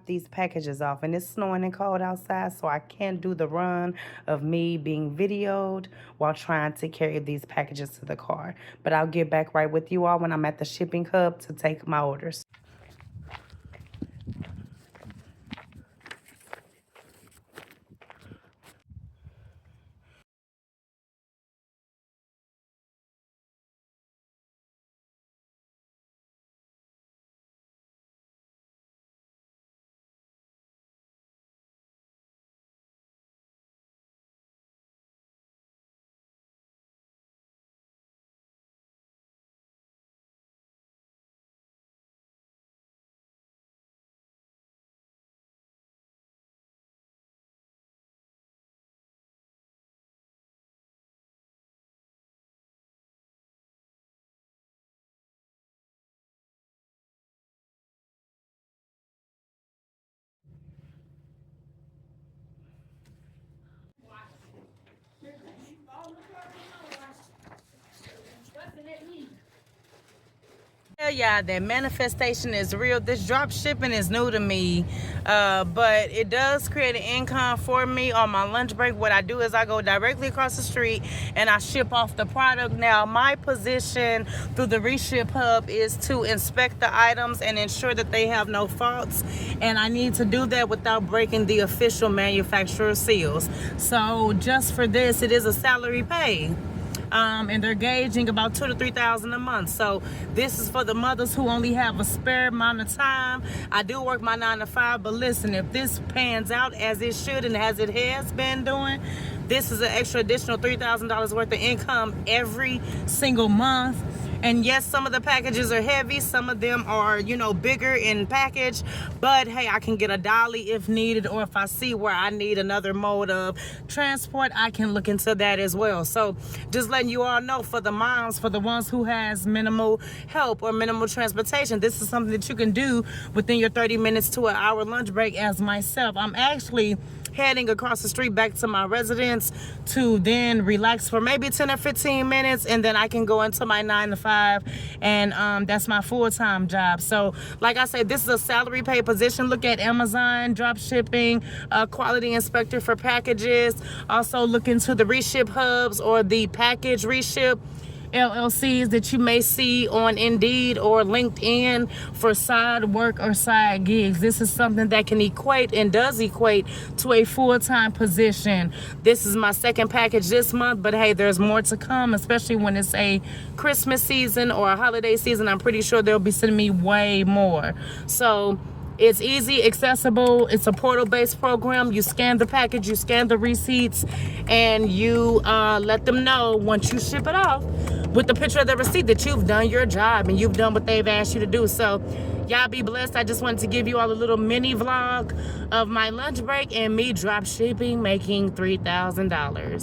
drop these packages off, and it's snowing and cold outside, so I can't do the run of me being videoed while trying to carry these packages to the car. But I'll get back right with you all when I'm at the shipping hub to take my orders. Yeah, that manifestation is real. This drop shipping is new to me, but it does create an income for me on my lunch break. What I do is I go directly across the street and I ship off the product. Now, my position through the reship hub is to inspect the items and ensure that they have no faults, and I need to do that without breaking the official manufacturer seals. So just for this, it is a salary pay. And they're gauging about $2,000 to $3,000 a month. So this is for the mothers who only have a spare amount of time. I do work my 9 to 5, but listen, if this pans out as it should and as it has been doing, this is an extra additional $3,000 worth of income every single month. And yes, some of the packages are heavy, some of them are, you know, bigger in package, but hey, I can get a dolly if needed, or if I see where I need another mode of transport, I can look into that as well. So just letting you all know, for the moms, for the ones who has minimal help or minimal transportation, this is something that you can do within your 30 minutes to an hour lunch break. As myself, I'm actually heading across the street back to my residence to then relax for maybe 10 or 15 minutes, and then I can go into my 9 to 5, and that's my full-time job. So like I said, this is a salary pay position. Look at Amazon drop shipping, quality inspector for packages. Also look into the reship hubs or the package reship LLCs that you may see on Indeed or LinkedIn for side work or side gigs. This is something that can equate and does equate to a full-time position. This is my second package this month, but hey, there's more to come, especially when it's a Christmas season or a holiday season. I'm pretty sure they'll be sending me way more. So it's easy, accessible. It's a portal-based program. You scan the package, you scan the receipts, and you let them know once you ship it off with the picture of the receipt that you've done your job and you've done what they've asked you to do. So y'all be blessed. I just wanted to give you all a little mini vlog of my lunch break and me drop shipping making $3,000.